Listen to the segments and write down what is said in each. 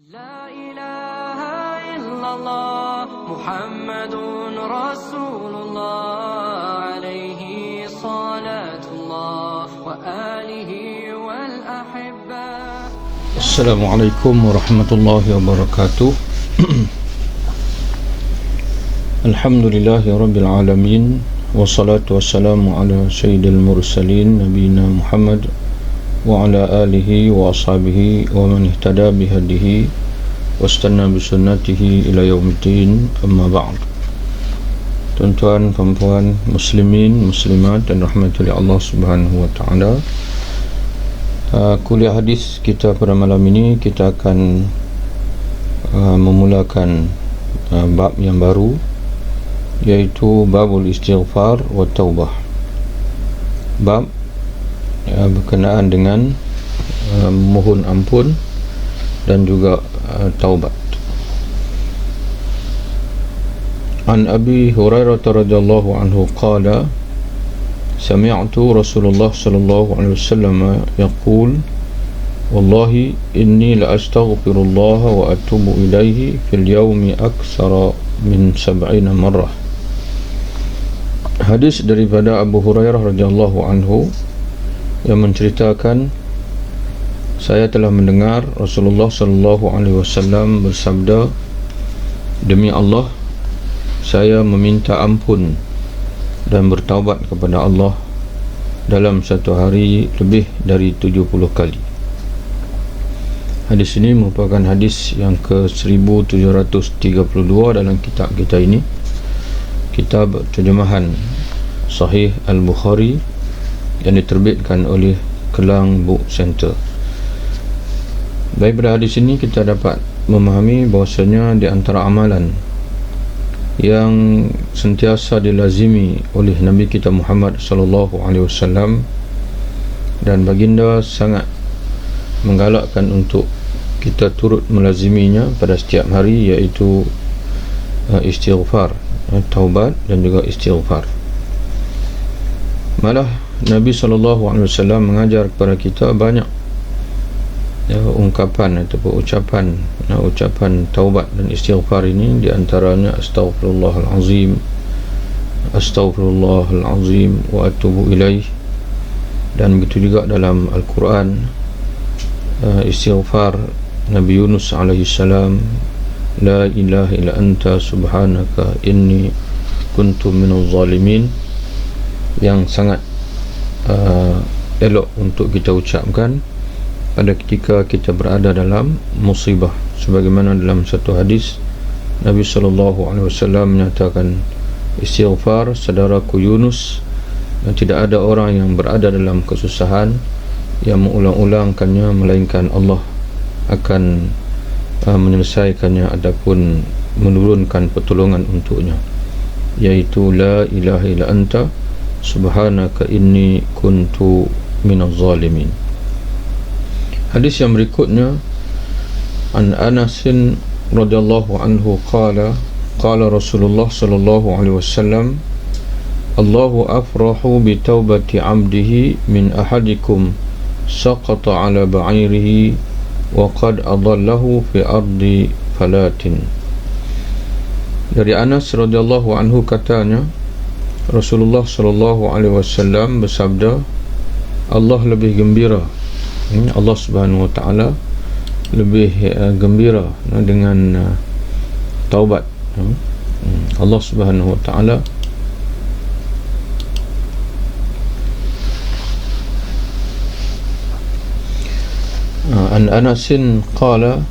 لا إله إلا الله محمد رسول الله عليه صلاة الله وآله والأحبة. السلام عليكم ورحمة الله وبركاته. الحمد لله رب العالمين والصلاة والسلام على سيد المرسلين نبينا محمد وعلى آله وأصحابه ومن اهتدى بهديه واستنى بسنته إلى يوم الدين. أما بعد. Tuan-tuan, puan-puan, muslimin, muslimat dan rahmati Allah Subhanahu wa taala. Kuliah hadis kita pada malam ini kita akan memulakan bab yang baru, iaitu babul istighfar wa taubah. Bab berkenaan dengan mohon ampun dan juga taubat. An Abi Hurairah radhiyallahu anhu qala sami'tu Rasulullah sallallahu alaihi wasallam yaqul wallahi inni la astaghfirullah wa atubu ilaihi fil yawmi aktsara min 70 marrah. Hadis daripada Abu Hurairah radhiyallahu anhu yang menceritakan, saya telah mendengar Rasulullah sallallahu alaihi wasallam bersabda, demi Allah, saya meminta ampun dan bertaubat kepada Allah dalam satu hari lebih dari 70 kali. Hadis ini merupakan hadis yang ke 1732 dalam kitab kita ini, kitab terjemahan Sahih Al-Bukhari yang diterbitkan oleh Kelang Book Center. Daripada hadis ini kita dapat memahami bahawasanya di antara amalan yang sentiasa dilazimi oleh Nabi kita Muhammad sallallahu alaihi wasallam, dan baginda sangat menggalakkan untuk kita turut melaziminya pada setiap hari, iaitu istighfar, taubat dan juga istighfar. Malah Nabi SAW mengajar kepada kita banyak ungkapan ataupun ucapan taubat dan istighfar ini. Di antaranya astaghfirullahalazim, astaghfirullahalazim wa atubu ilaih. Dan begitu juga dalam Al-Quran, istighfar Nabi Yunus alaihi salam, la ilaha illa anta subhanaka inni kuntu minaz zalimin, yang sangat elok untuk kita ucapkan pada ketika kita berada dalam musibah. Sebagaimana dalam satu hadis Nabi SAW menyatakan, istighfar saudaraku Yunus, dan tidak ada orang yang berada dalam kesusahan yang mengulang-ulangkannya melainkan Allah akan menyelesaikannya ataupun menurunkan pertolongan untuknya, iaitu la ilaha illa anta subhanaka inni kuntu minaz zalimin. Hadis yang berikutnya, an Anas radhiyallahu anhu qala qala Rasulullah sallallahu alaihi wasallam, Allahu afrahu bi taubati 'abdihi min ahadikum saqata 'ala ba'irihi wa qad adallahu fi ardi falatin. Dari Anas radhiyallahu anhu katanya, Rasulullah sallallahu alaihi wasallam bersabda, Allah lebih gembira, Allah Subhanahu wa taala lebih gembira dengan taubat. Allah Subhanahu wa taala an Anasin qala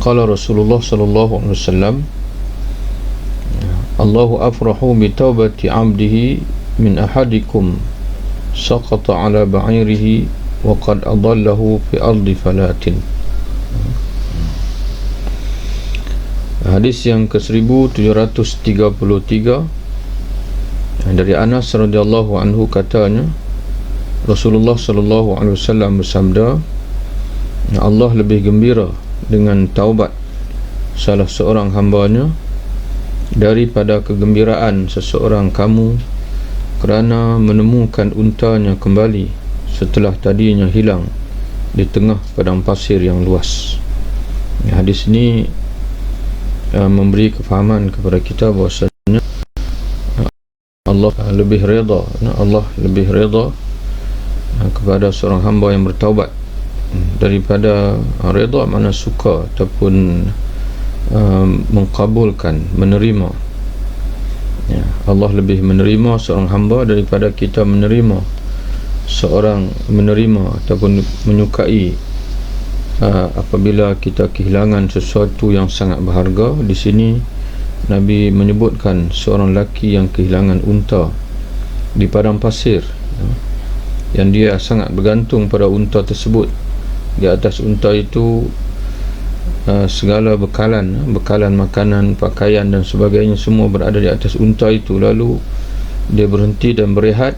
Rasulullah sallallahu alaihi wasallam, Allahu afrahu bi taubati 'abdihi min ahadikum saqata 'ala ba'irihi wa qad adallahu fi ardi falatin. Hadis yang ke 1733 dari Anas radhiyallahu anhu katanya, Rasulullah sallallahu alaihi wasallam bersabda, Allah lebih gembira dengan taubat salah seorang hambanya daripada kegembiraan seseorang kamu kerana menemukan untanya kembali setelah tadinya hilang di tengah padang pasir yang luas. Hadis ini memberi kefahaman kepada kita bahawasanya Allah lebih redha, Allah lebih redha kepada seorang hamba yang bertaubat daripada redha makna suka ataupun mengkabulkan, menerima. Ya, Allah lebih menerima seorang hamba daripada kita menerima ataupun menyukai apabila kita kehilangan sesuatu yang sangat berharga. Di sini Nabi menyebutkan seorang lelaki yang kehilangan unta di padang pasir, yang dia sangat bergantung pada unta tersebut. Di atas unta itu segala bekalan makanan, pakaian dan sebagainya semua berada di atas unta itu. Lalu dia berhenti dan berehat,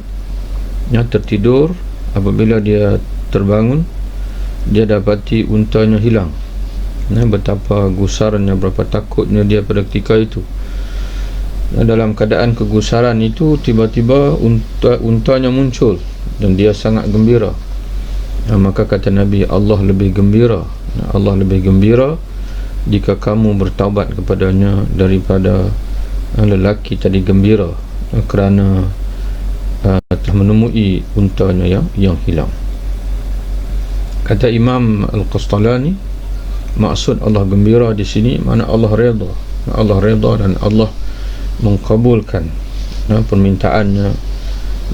tertidur. Apabila dia terbangun, dia dapati untanya hilang. Betapa gusarnya, berapa takutnya dia pada ketika itu. Dalam keadaan kegusaran itu, tiba-tiba untanya muncul dan dia sangat gembira. Maka kata Nabi, Allah lebih gembira jika kamu bertaubat kepadanya daripada lelaki tadi gembira kerana telah menemui untanya yang hilang. Kata Imam Al-Qastalani, maksud Allah gembira di sini makna Allah redha dan Allah mengkabulkan permintaannya,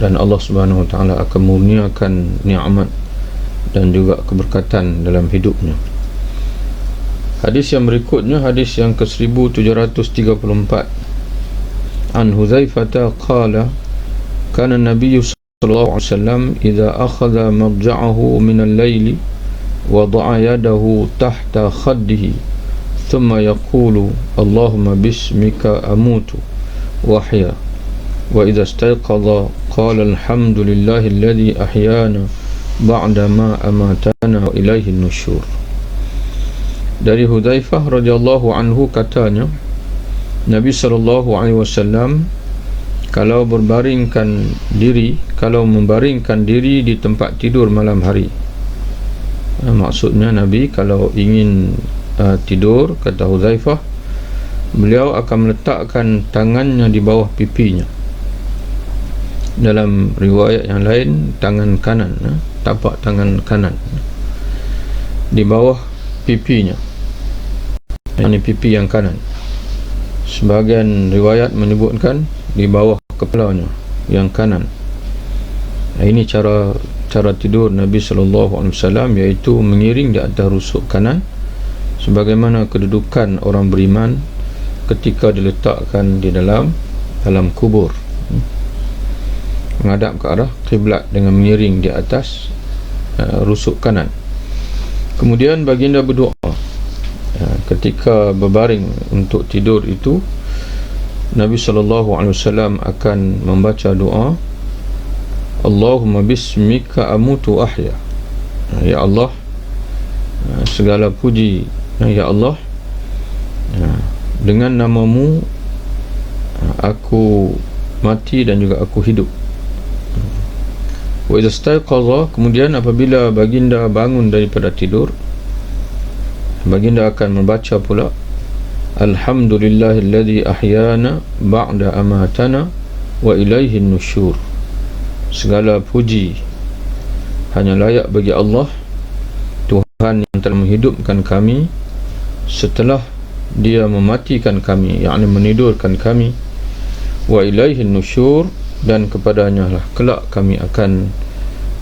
dan Allah Subhanahu Wa Taala akan murniakan nikmat dan juga keberkatan dalam hidupnya. Hadis yang berikutnya, hadis yang ke-1734. An Hudzaifah qala kana Nabi sallallahu alaihi wasallam idza akhadha madja'ahu min al-laili wada'a yadahu tahta khaddihi thumma yaqulu Allahumma bismika amutu wa ahya wa idza istayqadha qala alhamdulillahi alladhi ahyana ba'da ma amatana wa ilaihi nusyur. Dari Hudzaifah radhiyallahu anhu katanya, Nabi sallallahu alaihi wasallam kalau membaringkan diri di tempat tidur malam hari. Maksudnya Nabi kalau ingin tidur, kata Hudzaifah, beliau akan meletakkan tangannya di bawah pipinya. Dalam riwayat yang lain, tangan kanan, tapak tangan kanan di bawah pipinya, ini pipi yang kanan. Sebahagian riwayat menyebutkan di bawah kepalanya yang kanan. Ini cara tidur Nabi SAW, iaitu mengiring di atas rusuk kanan, sebagaimana kedudukan orang beriman ketika diletakkan di dalam kubur, menghadap ke arah kiblat dengan mengiring di atas rusuk kanan. Kemudian baginda berdoa ketika berbaring untuk tidur itu. Nabi SAW akan membaca doa, Allahumma bismika amutu ahya. Ya Allah, segala puji, ya Allah, dengan namamu aku mati dan juga aku hidup. Wa idza istayqadha, kemudian apabila baginda bangun daripada tidur, baginda akan membaca pula alhamdulillahilladzi ahyana ba'da amatana wa ilaihi nusyur. Segala puji hanya layak bagi Allah, Tuhan yang telah menghidupkan kami setelah Dia mematikan kami, yakni menidurkan kami. Wa ilaihi nusyur, dan kepadanya lah kelak kami akan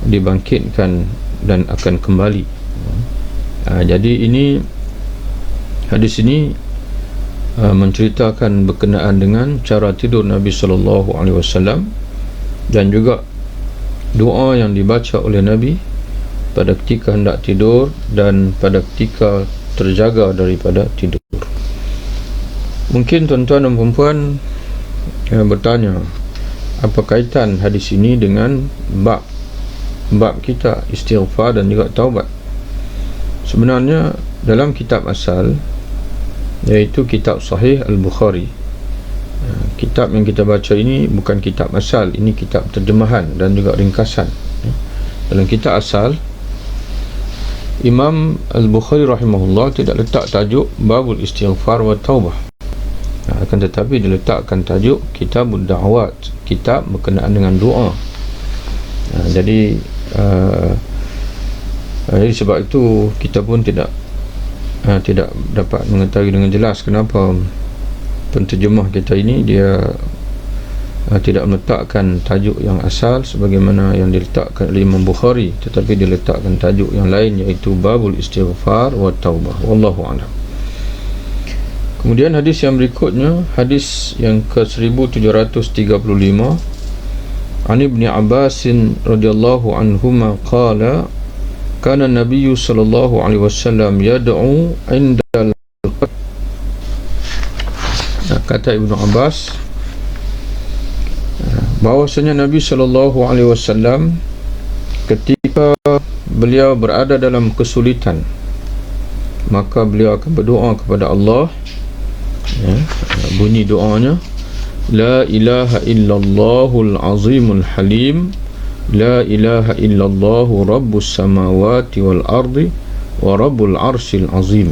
dibangkitkan dan akan kembali. Jadi ini, hadis ini menceritakan berkenaan dengan cara tidur Nabi SAW dan juga doa yang dibaca oleh Nabi pada ketika hendak tidur dan pada ketika terjaga daripada tidur. Mungkin tuan-tuan dan puan-puan bertanya, apa kaitan hadis ini dengan bab kita istighfar dan juga taubat? Sebenarnya dalam kitab asal, iaitu kitab Sahih Al-Bukhari, kitab yang kita baca ini bukan kitab asal, ini kitab terjemahan dan juga ringkasan. Dalam kitab asal Imam Al-Bukhari rahimahullah tidak letak tajuk babul istighfar wa taubah, akan tetapi diletakkan tajuk kitabud da'wat, kitab berkenaan dengan doa. Jadi sebab itu kita pun tidak dapat mengetahui dengan jelas kenapa penterjemah kita ini dia tidak meletakkan tajuk yang asal sebagaimana yang diletakkan oleh Imam Bukhari, tetapi diletakkan tajuk yang lain, iaitu babul istighfar wa taubah. Wallahu a'lam. Kemudian hadis yang berikutnya, hadis yang ke-1735, an Ibni Abbas radhiyallahu anhuma qala kana Nabi sallallahu alaihi wasallam yad'u 'inda al-qatl. Kata Ibnu Abbas bahwasanya Nabi sallallahu alaihi wasallam ketika beliau berada dalam kesulitan, maka beliau akan berdoa kepada Allah. Bunyi doanya, la ilaha illallahul azimul halim, la ilaha illallahu rabbus samawati wal ardi wa rabbul arsyil azim.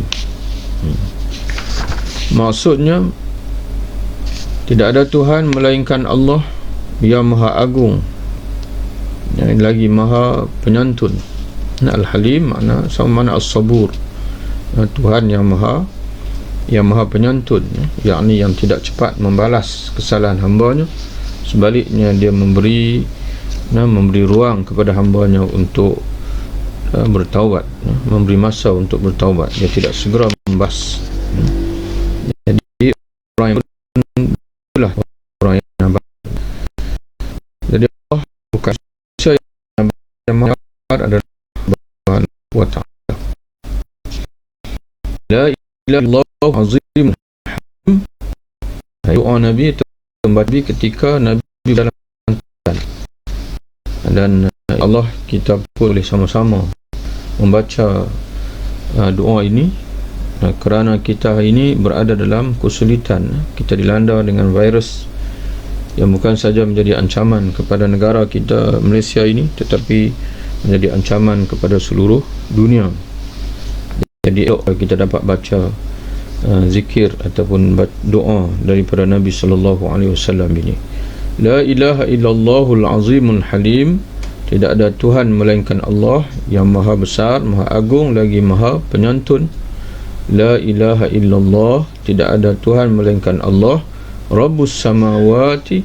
Maksudnya, tidak ada Tuhan melainkan Allah yang maha agung, yang lagi maha penyantun. Al-Halim makna sama mana as-sabur, Tuhan yang maha penyantun, yakni yang tidak cepat membalas kesalahan hambanya, sebaliknya dia memberi ruang kepada hambanya untuk bertaubat, memberi masa untuk bertaubat, dia tidak segera membalas. Jadi orang yang itulah orang yang nampak. Jadi Allah bukan manusia yang nampak, adalah Allah wa ta'ala. La ilaha illallah azim. Doa Nabi terbabi ketika Nabi dalam kesulitan, dan Allah kita pun boleh sama-sama membaca doa ini kerana kita hari ini berada dalam kesulitan. Kita dilanda dengan virus yang bukan saja menjadi ancaman kepada negara kita Malaysia ini, tetapi menjadi ancaman kepada seluruh dunia. Jadi kita dapat baca zikir ataupun doa daripada Nabi sallallahu alaihi wasallam ini. La ilaha illallahul azimul halim, tidak ada Tuhan melainkan Allah yang maha besar, maha agung, lagi maha penyantun. La ilaha illallah, tidak ada Tuhan melainkan Allah. Rabbus samawati,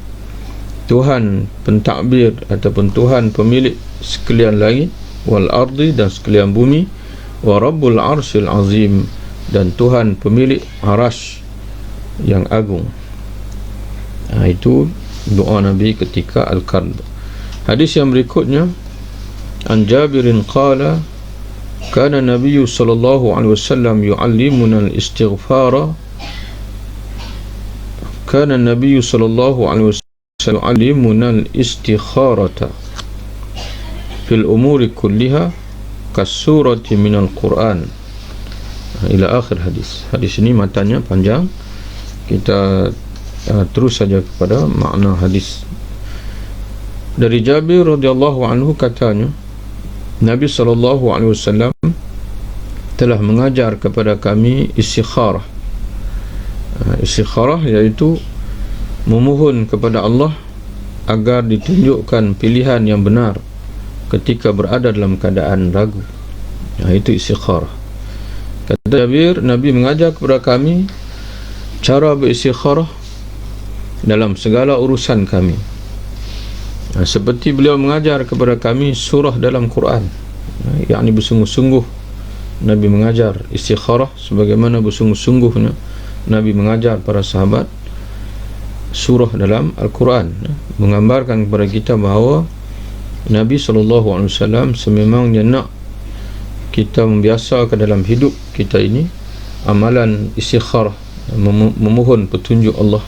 Tuhan pentadbir ataupun Tuhan pemilik sekalian langit, wal ardi, dan sekalian bumi, wa rabbul arsyil azim, dan Tuhan pemilik arasy yang agung. Itu doa Nabi ketika al-karb. Hadis yang berikutnya, an Jabirin qala kana Nabi sallallahu alaihi wasallam yu'allimuna al-istighfara, kana Nabi sallallahu alaihi wasallam yu'allimuna al-istikharata fil umuri kulliha kasurati minal Quran, ila akhir hadis. Hadis ini matanya panjang, kita terus saja kepada makna hadis. Dari Jabir radhiyallahu anhu katanya, Nabi sallallahu alaihi wasallam telah mengajar kepada kami istikharah. Istikharah iaitu memohon kepada Allah agar ditunjukkan pilihan yang benar ketika berada dalam keadaan ragu. Itu istikharah. Kata Jabir, Nabi mengajar kepada kami cara beristikharah dalam segala urusan kami, seperti beliau mengajar kepada kami surah dalam Quran, yakni bersungguh-sungguh Nabi mengajar istikharah sebagaimana bersungguh-sungguhnya Nabi mengajar para sahabat surah dalam Al-Quran, menggambarkan kepada kita bahawa Nabi SAW sememangnya nak kita membiasakan dalam hidup kita ini amalan istikharah, memohon petunjuk Allah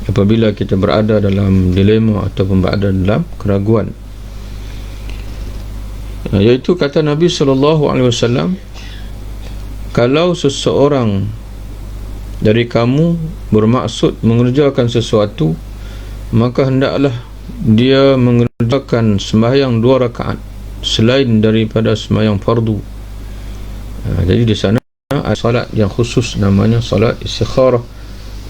apabila kita berada dalam dilema ataupun berada dalam keraguan. Iaitu kata Nabi SAW, kalau seseorang dari kamu bermaksud mengerjakan sesuatu, maka hendaklah dia mengerjakan sembahyang 2 rakaat selain daripada sembahyang fardu Jadi di sana ada salat yang khusus namanya salat istikharah,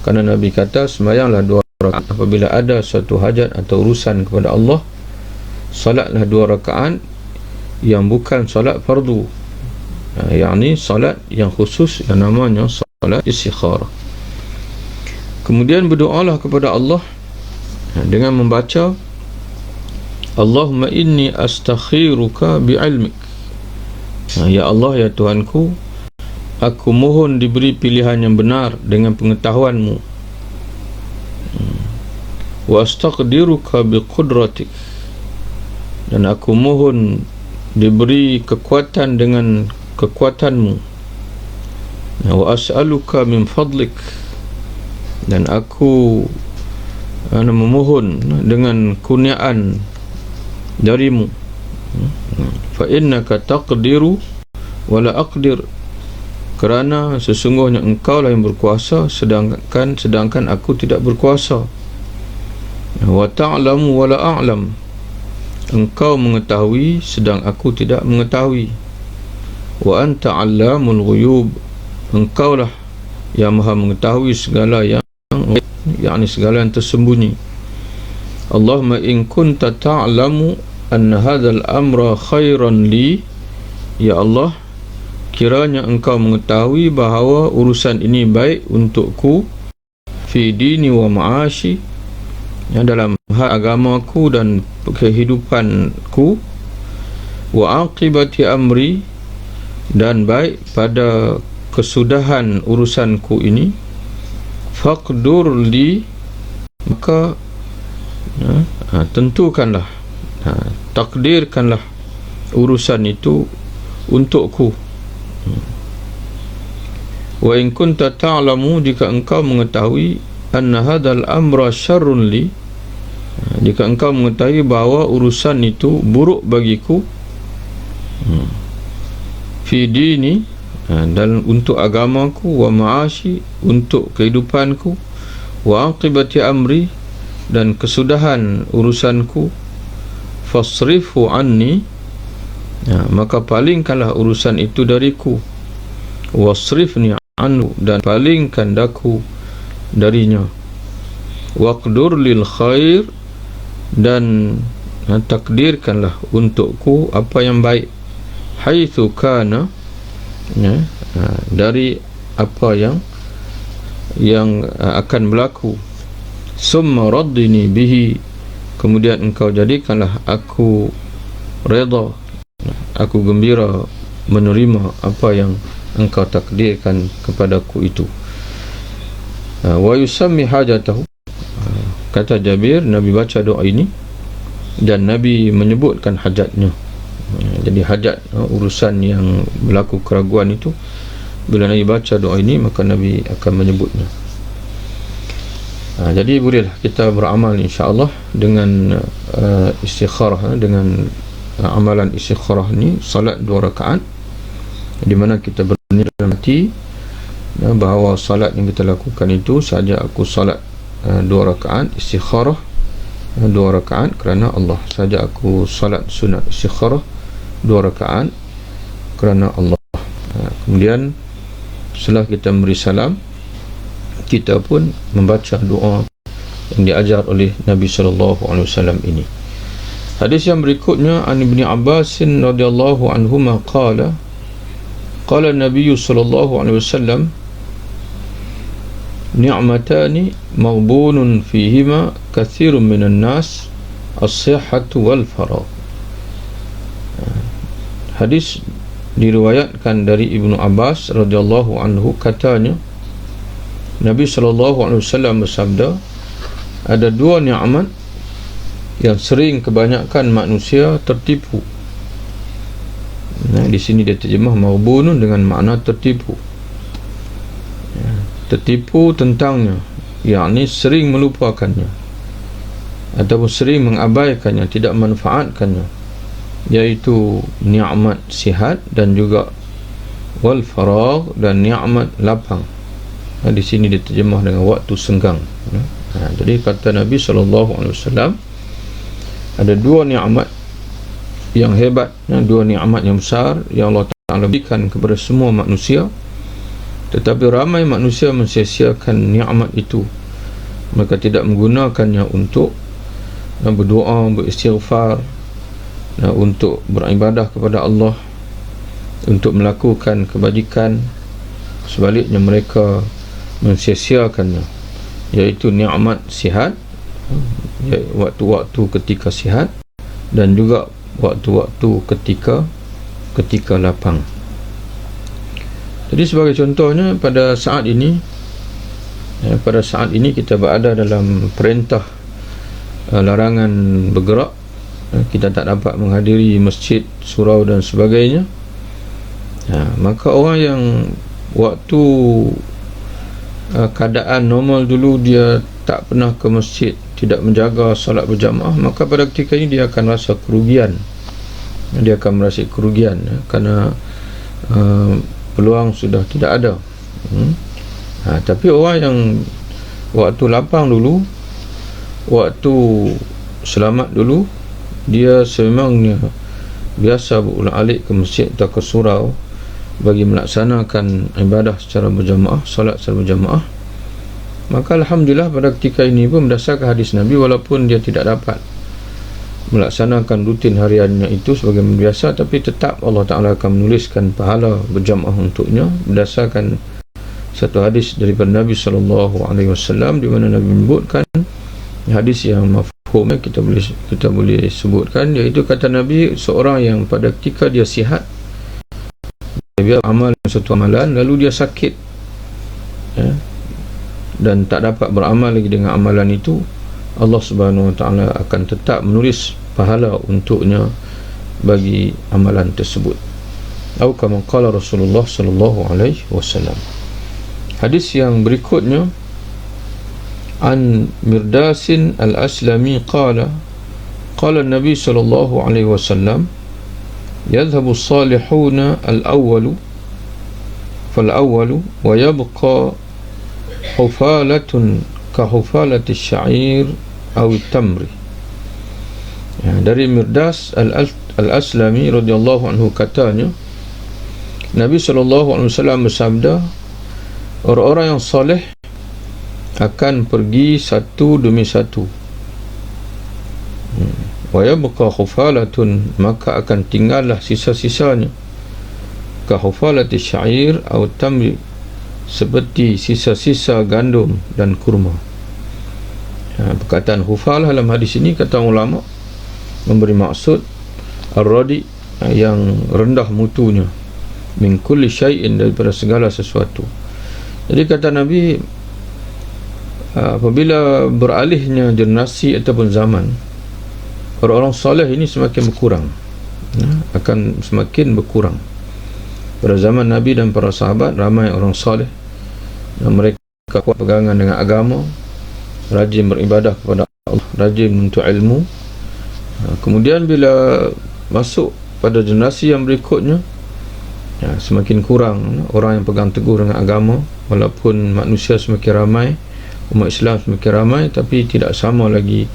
kerana Nabi kata sembahyanglah 2 rakaat apabila ada suatu hajat atau urusan kepada Allah, salatlah 2 rakaat yang bukan salat fardu, yakni salat yang khusus yang namanya salat istikharah. Kemudian berdoalah kepada Allah dengan membaca Allahumma inni astakhiruka bi'ilmik. Ya Allah, ya Tuhanku, aku mohon diberi pilihan yang benar dengan pengetahuanmu. Wa astaqdiruka biqudratik, dan aku mohon diberi kekuatan dengan kekuatanmu. Wa as'aluka min fadlik, dan aku memohon dengan kurniaan darimu. Fa innaka taqdiru wala aqdir, kerana sesungguhnya engkau lah yang berkuasa sedangkan aku tidak berkuasa. Wa ta'lamu wala a'lam, engkau mengetahui sedang aku tidak mengetahui. Wa anta 'allamul ghuyub, engkau lah yang maha mengetahui segala yang yakni segala yang tersembunyi. Allahumma in kunta ta'lamu anna hadzal amra khairan li, ya Allah, kiranya engkau mengetahui bahawa urusan ini baik untukku, fi dini wa ma'ashi, yang dalam hal agamaku dan kehidupanku, wa aqibati amri, dan baik pada kesudahan urusanku ini, faqdur li, maka tentukanlah, takdirkanlah urusan itu untukku. Wa in kunta ta'lamu, jika engkau mengetahui, anna hadzal amra syarrun li, jika engkau mengetahui bahawa urusan itu buruk bagiku, fi dini, dan untuk agamaku, wa ma'ashi, untuk kehidupanku, wa aqibati amri, dan kesudahan urusanku, fasrifu anni, maka palingkanlah urusan itu dariku, wasrifni anhu, dan palingkan daku darinya, waqdur lil khair, dan takdirkanlah untukku apa yang baik, haitsu kana, dari apa yang akan berlaku, summa raddini bihi, kemudian engkau jadikanlah aku redha, aku gembira menerima apa yang engkau takdirkan kepadaku itu. Wa yusammi hajatahu, kata Jabir, Nabi baca doa ini dan Nabi menyebutkan hajatnya. Jadi hajat, urusan yang berlaku keraguan itu, bila Nabi baca doa ini maka Nabi akan menyebutnya. Jadi bolehlah kita beramal insya-Allah dengan istikharah, dengan amalan istikharah ni, salat 2 rakaat, di mana kita berniat dalam hati bahawa salat yang kita lakukan itu saja aku salat 2 rakaat istikharah, 2 rakaat kerana Allah, saja aku salat sunat istikharah 2 rakaat kerana Allah. Kemudian setelah kita memberi salam, kita pun membaca doa yang diajar oleh Nabi SAW ini. Hadis yang berikutnya, an Ibni Abbas radhiyallahu anhuma qala Nabi SAW, ni'matani maghbunun fihima kathirun minan nas, as-sihhatu wal faragh. Hadis diriwayatkan dari Ibnu Abbas radhiyallahu anhu, katanya Nabi SAW bersabda, ada 2 nikmat yang sering kebanyakan manusia tertipu. Di sini dia terjemah maghbunun dengan makna tertipu, tertipu tentangnya, yakni sering melupakannya ataupun sering mengabaikannya, tidak manfaatkannya, yaitu nikmat sihat dan juga wal faragh, dan nikmat lapang. Di sini diterjemah dengan waktu senggang. Jadi kata Nabi SAW, ada 2 nikmat yang hebat, 2 nikmat yang besar yang Allah Ta'ala berikan kepada semua manusia, tetapi ramai manusia mensia-siakan nikmat itu. Mereka tidak menggunakannya untuk berdoa, beristighfar, untuk beribadah kepada Allah, untuk melakukan kebajikan. Sebaliknya mereka mensia-siakannya, iaitu nikmat sihat, waktu-waktu ketika sihat, dan juga waktu-waktu ketika lapang. Jadi sebagai contohnya, pada saat ini kita berada dalam perintah larangan bergerak. Kita tak dapat menghadiri masjid, surau dan sebagainya. Maka orang yang waktu keadaan normal dulu dia tak pernah ke masjid, tidak menjaga salat berjamaah, maka pada ketika ini dia akan rasa kerugian. Kerana peluang sudah tidak ada. Tapi orang yang waktu lapang dulu, waktu selamat dulu, dia sememangnya biasa berulang-alik ke masjid atau ke surau bagi melaksanakan ibadah secara berjamaah, salat secara berjamaah, maka alhamdulillah pada ketika ini pun berdasarkan hadis Nabi, walaupun dia tidak dapat melaksanakan rutin hariannya itu sebagai biasa, tapi tetap Allah Ta'ala akan menuliskan pahala berjamaah untuknya berdasarkan satu hadis daripada Nabi SAW, di mana Nabi menyebutkan hadis yang mafhum, kita boleh sebutkan, iaitu kata Nabi, seorang yang pada ketika dia sihat, dia amal satu amalan, lalu dia sakit, dan tak dapat beramal lagi dengan amalan itu, Allah Subhanahu Wa Taala akan tetap menulis pahala untuknya bagi amalan tersebut. Atau kama qala Rasulullah sallallahu alaihi wasallam. Hadis yang berikutnya, an Mirdasin al-Aslami qala Nabi sallallahu alaihi wasallam, yadhhabu as-salihuna al-awwalu fal-awwalu wa yabqa hufalatun ka hufalati asy-sya'ir aw at-tamri. Dari Mirdas al-Aslami radhiyallahu anhu katanya, Nabi SAW bersabda, orang-orang yang soleh akan pergi satu demi satu, wa yabqa khufalatun, maka akan tinggallah sisa-sisanya, ka hufalati syair atau tamri, seperti sisa-sisa gandum dan kurma. Perkataan hufal dalam hadis ini, kata ulama, memberi maksud ar-radi, yang rendah mutunya, min kulli syai'in, daripada segala sesuatu. Jadi kata Nabi, apabila beralihnya generasi ataupun zaman, orang-orang soleh ini semakin berkurang, akan semakin berkurang. Pada zaman Nabi dan para sahabat, ramai orang soleh, mereka kuat pegangan dengan agama, rajin beribadah kepada Allah, rajin menuntut ilmu. Kemudian bila masuk pada generasi yang berikutnya, semakin kurang orang yang pegang teguh dengan agama, walaupun manusia semakin ramai, umat Islam semakin ramai, tapi tidak sama lagi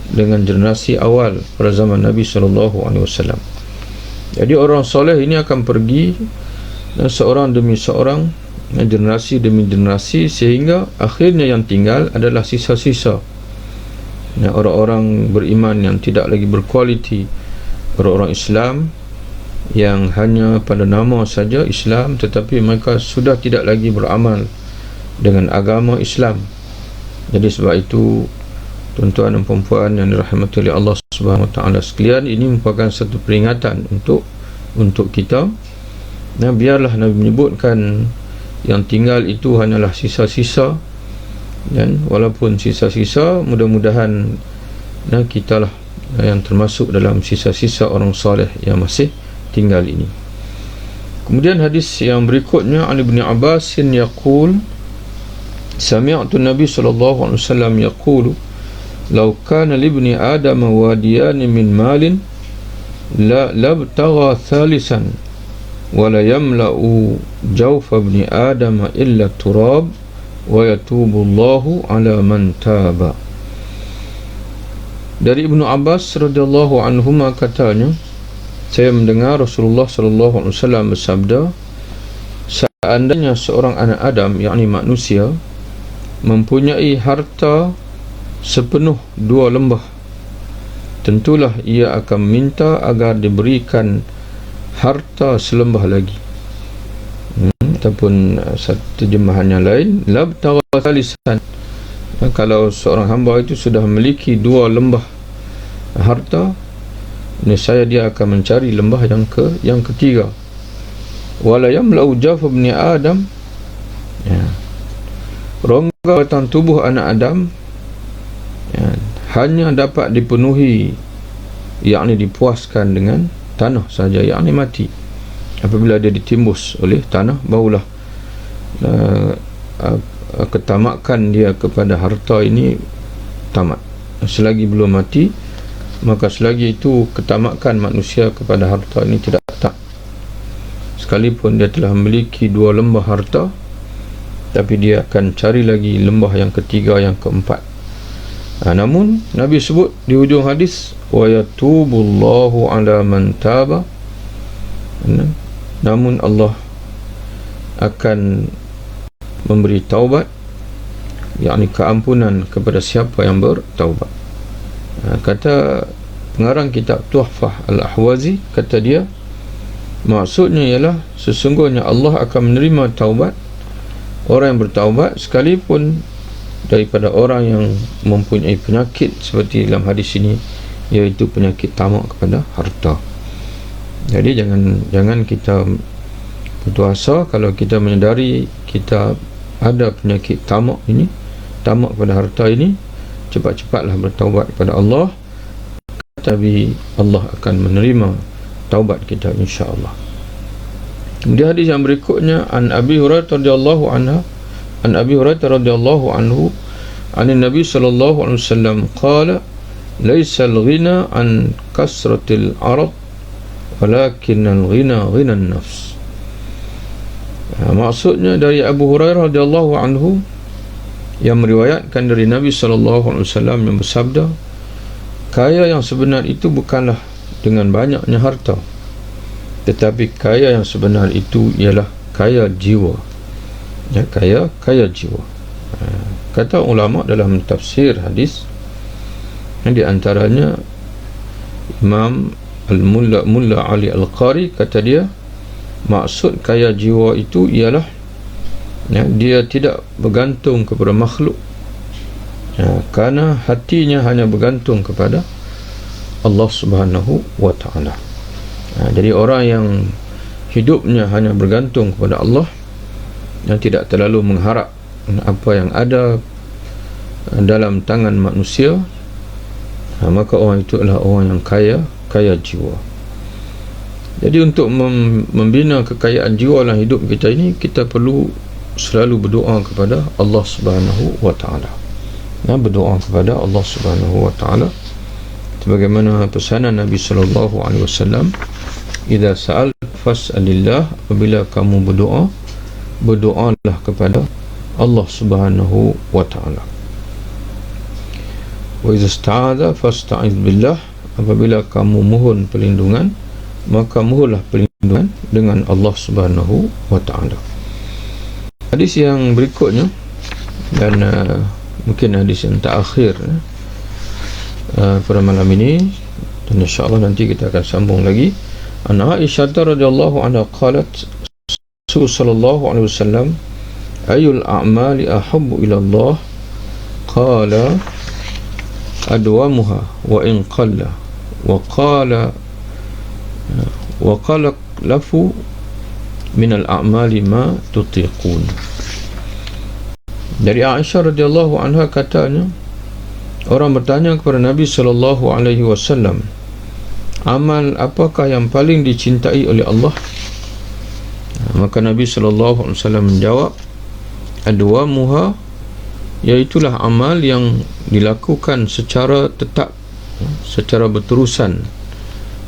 dengan generasi awal pada zaman Nabi SAW. Jadi orang soleh ini akan pergi, seorang demi seorang, generasi demi generasi, sehingga akhirnya yang tinggal adalah sisa-sisa, orang-orang beriman yang tidak lagi berkualiti, orang-orang Islam yang hanya pada nama saja Islam, tetapi mereka sudah tidak lagi beramal dengan agama Islam. Jadi sebab itu, tuan-tuan dan puan-puan yang dirahmati oleh Allah Subhanahu Wa Taala sekalian, ini merupakan satu peringatan untuk kita. Biarlah Nabi menyebutkan yang tinggal itu hanyalah sisa-sisa, dan walaupun sisa-sisa, mudah-mudahan kita lah yang termasuk dalam sisa-sisa orang soleh yang masih tinggal ini. Kemudian hadis yang berikutnya, an Ibn Abbas yaqul, sami'tu Nabi sallallahu alaihi wasallam yaqulu, law kana li ibni adam wadiyan min malin la labtagha thalisan wa la yamla'u jawfa ibni adam illa turab wa yatubu Allahu ala man taba. Dari Ibnu Abbas radhiyallahu anhuma katanya, saya mendengar Rasulullah sallallahu alaihi wasallam bersabda, seandainya seorang anak Adam, yakni manusia, mempunyai harta sepenuh 2 lembah, tentulah ia akan minta agar diberikan harta selembah lagi. Ataupun satu terjemahan yang lain, labtagha thalithan. Kalau seorang hamba itu sudah memiliki 2 lembah harta, nescaya dia akan mencari lembah yang ketiga. Wala yamla'u jawfa ibni Adam, rongga batang tubuh anak Adam hanya dapat dipenuhi, yakni dipuaskan dengan tanah saja, yakni mati. Apabila dia ditimbus oleh tanah, barulah ketamakan dia kepada harta ini tamat. Selagi belum mati, maka selagi itu ketamakan manusia kepada harta ini tidak tamat. Sekalipun dia telah memiliki 2 lembah harta, tapi dia akan cari lagi lembah yang ketiga, yang keempat. Namun Nabi sebut di hujung hadis, wa yatubullahu ala man taba, namun Allah akan memberi taubat, yakni keampunan kepada siapa yang bertaubat. Kata pengarang kitab Tuhfah Al-Ahwazi, kata dia, maksudnya ialah sesungguhnya Allah akan menerima taubat orang yang bertaubat, sekalipun daripada orang yang mempunyai penyakit seperti dalam hadis ini, iaitu penyakit tamak kepada harta. Jadi jangan kita putus asa kalau kita menyedari kita ada penyakit tamak ini, tamak kepada harta ini. Cepat-cepatlah bertaubat kepada Allah, tapi Allah akan menerima taubat kita, insya-Allah. Kemudian hadis yang berikutnya, an Abi Hurairah radhiyallahu anhu an Nabi sallallahu alaihi wasallam qala, laisa al-ghina an kasratil arad, walakin al-ghina ghina an-nafs. Maksudnya dari Abu Hurairah radhiyallahu anhu, yang meriwayatkan dari Nabi sallallahu alaihi wasallam yang bersabda, kaya yang sebenar itu bukanlah dengan banyaknya harta, tetapi kaya yang sebenar itu ialah kaya jiwa. Kaya jiwa. Kata ulama dalam tafsir hadis, di antaranya Imam Mulla Ali Al-Qari, kata dia, maksud kaya jiwa itu ialah dia tidak bergantung kepada makhluk, kerana hatinya hanya bergantung kepada Allah Subhanahu wa ta'ala. Jadi orang yang hidupnya hanya bergantung kepada Allah dan tidak terlalu mengharap apa yang ada dalam tangan manusia, maka orang itu adalah orang yang kaya jiwa. Jadi untuk membina kekayaan jiwa dalam hidup kita ini, kita perlu selalu berdoa kepada Allah Subhanahu wa ta'ala. Berdoa kepada Allah Subhanahu wa ta'ala sebagaimana pesanan Nabi sallallahu alaihi wasallam, idza sa'al fas'alillah, apabila kamu berdoa, berdoalah kepada Allah Subhanahu wa ta'ala. Wa idza ista'adha fasta'iz billah, apabila kamu mohon perlindungan, maka mohonlah perlindungan dengan Allah Subhanahu wa ta'ala. Hadis yang berikutnya, dan mungkin hadis yang terakhir pada malam ini, dan insya-Allah nanti kita akan sambung lagi. An Aisyah radhiyallahu anha qalat, sallallahu alaihi wasallam, ayul a'mali ahabbu ila Allah? Qala adwamuha wa in qalla, wa qala lafu min al-a'mali ma tutiqun. Dari Aisyah radhiyallahu anha katanya, orang bertanya kepada Nabi sallallahu alaihi wasallam, amal apakah yang paling dicintai oleh Allah? Maka Nabi sallallahu alaihi wasallam menjawab, adwamuha, iaitulah amal yang dilakukan secara tetap, secara berterusan,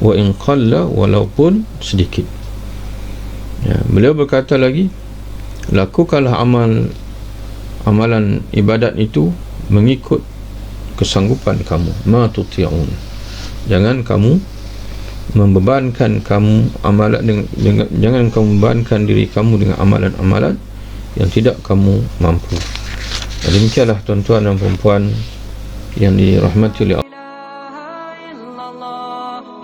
wa in qalla, walaupun sedikit. Beliau berkata lagi, lakukanlah amalan ibadat itu mengikut kesanggupan kamu, ma tuti'un, jangan kamu membebankan kamu amalan dengan jangan kamu bebankan diri kamu dengan amalan-amalan yang tidak kamu mampu. Demikianlah tuan-tuan dan puan-puan yang dirahmati oleh Allah.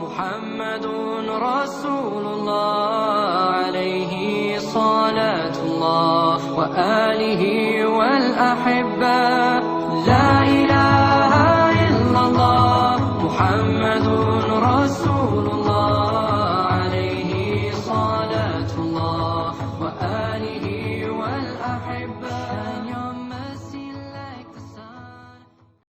Muhammadun Rasulullah alaihi salatullah wa alihi wal ahibba